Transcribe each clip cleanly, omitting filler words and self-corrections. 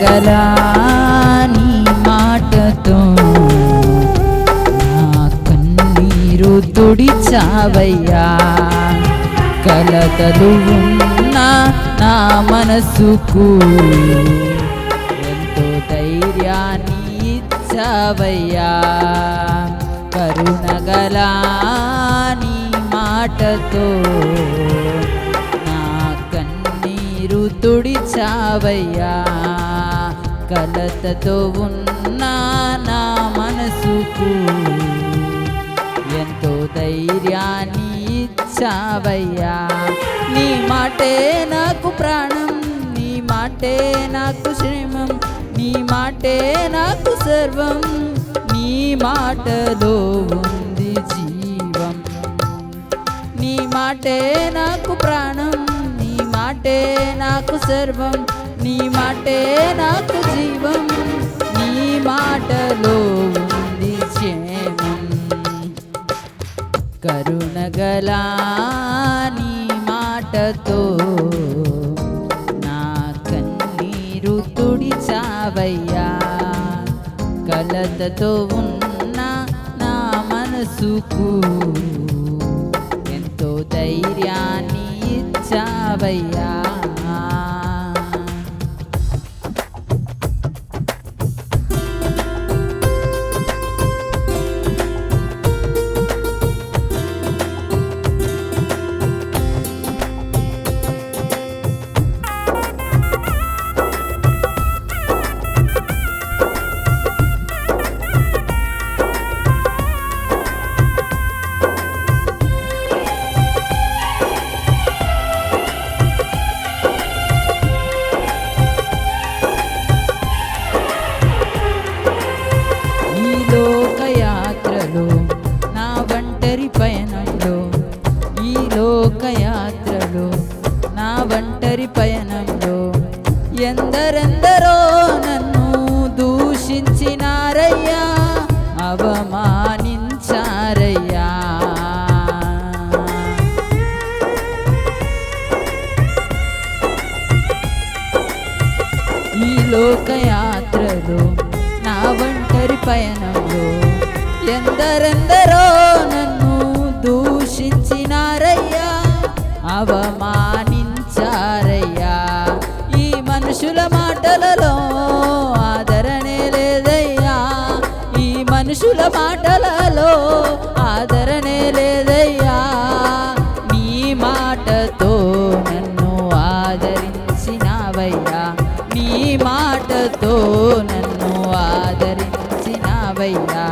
కరుణగల నీ మాటతో నా కన్నీరు తుడిచావయ్యా. కలతలు ఉన్న నా మనసుకు ఎంతో ధైర్యాన్ని ఇచ్చావయ్యా. కరుణగల నీ మాటతో నా కన్నీరు తుడిచావయ్యా. కలతతో ఉన్న నా మనసుకు ఎంతో ధైర్యాన్ని ఇచ్చావయ్యా. నీ మాటే నాకు ప్రాణం, నీ మాటే నాకు శ్రమం, నీ మాటే నాకు సర్వం, నీ మాటలో ఉంది జీవం. నీ మాటే నాకు ప్రాణం, నీ మాటే నాకు సర్వం, నీ మాటే నాకు జీవం, నీ మాటలో ఉంది క్షేమం. కరుణగల నీ మాటతో నా కన్నీరు తుడిచావయ్యా. కలతతో ఉన్న నా మనసుకు ఎంతో ధైర్యాన్ని ఇచ్చావయ్యా. నా ఒంటరి పయనంలో ఎందరెందరో నన్ను దూషించినారయ్యా, అవమానించారయ్యా. ఈ లోకయాత్రలో నా ఒంటరి పయనంలో ఎందరెందరో నన్ను దూషించినారయ్యా, అవమానించారయ్యా. ఈ మనుషుల మాటలలో ఆదరణే లేదయ్యా, ఈ మనుషుల మాటలలో ఆదరణే లేదయ్యా. నీ మాటతో నన్ను ఆదరించినావయ్యా, నీ మాటతో నన్ను ఆదరించినావయ్యా.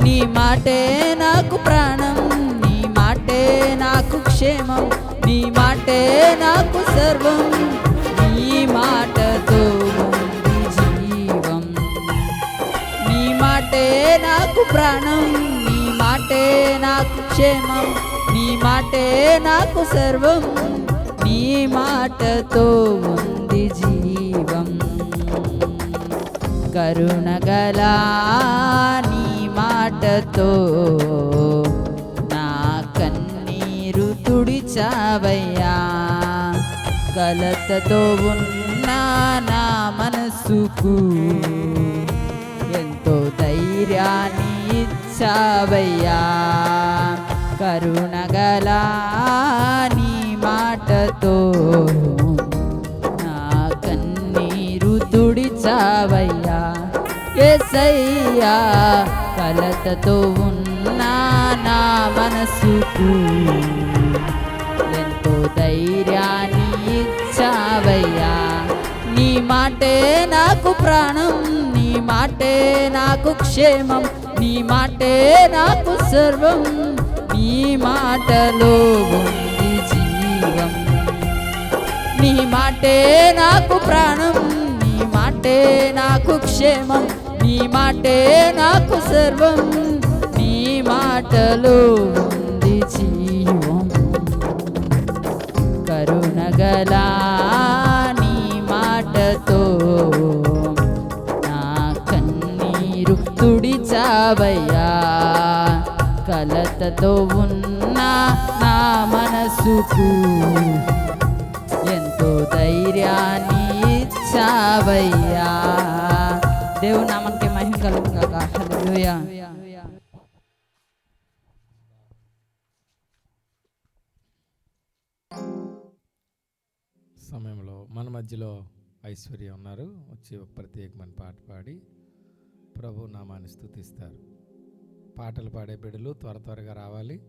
నీ మాటే నాకు ప్రాణం, నీ మాటే నాకు క్షేమం, నీ మాటే నాకు సర్వం, నీ మాటతో ఉంది జీవం. నీ మాటే నాకు ప్రాణం, నీ మాటే నాకు క్షేమం, నీ మాటే నాకు సర్వం, నీ మాటతో ఉంది జీవం. కరుణగల నీ మాటతో నా కన్నీరు తుడిచావయ్యా. కలతతో ఉన్న నా మనసుకు ఎంతో ధైర్యాన్ని ఇచ్చావయ్యా. కరుణగల నీ మాటతో నా కన్నీరు తుడిచావయ్యా. యేసయ్యా, కలతతో ఉన్న నా మనసుకు ఎంతో ధైర్యాన్ని ఇచ్చావయ్యా. నీ మాటే నాకు ప్రాణం, నీ మాటే నాకు క్షేమం, నీ మాటే నాకు సర్వం, నీ మాటలో ఉంది జీవం. నీ మాటే నాకు ప్రాణం, నీ మాటే నాకు క్షేమం, నీ మాటే నాకు సర్వం, నీ మాటలో ఉంది జీవం. కరుణగల నీ మాటతో నా కన్నీరు తుడిచావయ్యా. కలతతో ఉన్న నా మనసుకు ఎంతో ధైర్యాన్ని ఇచ్చావయ్యా. దేవుని నామానికి మహిమ కలుగును గాక. హల్లెలూయా. సమయంలో మన మధ్యలో ఐశ్వర్య ఉన్నారు. వచ్చి ఒక ప్రత్యేకమైన పాట పాడి ప్రభు నామాన్ని స్తుతిస్తారు. పాటలు పాడే బిడ్డలు త్వరగా రావాలి.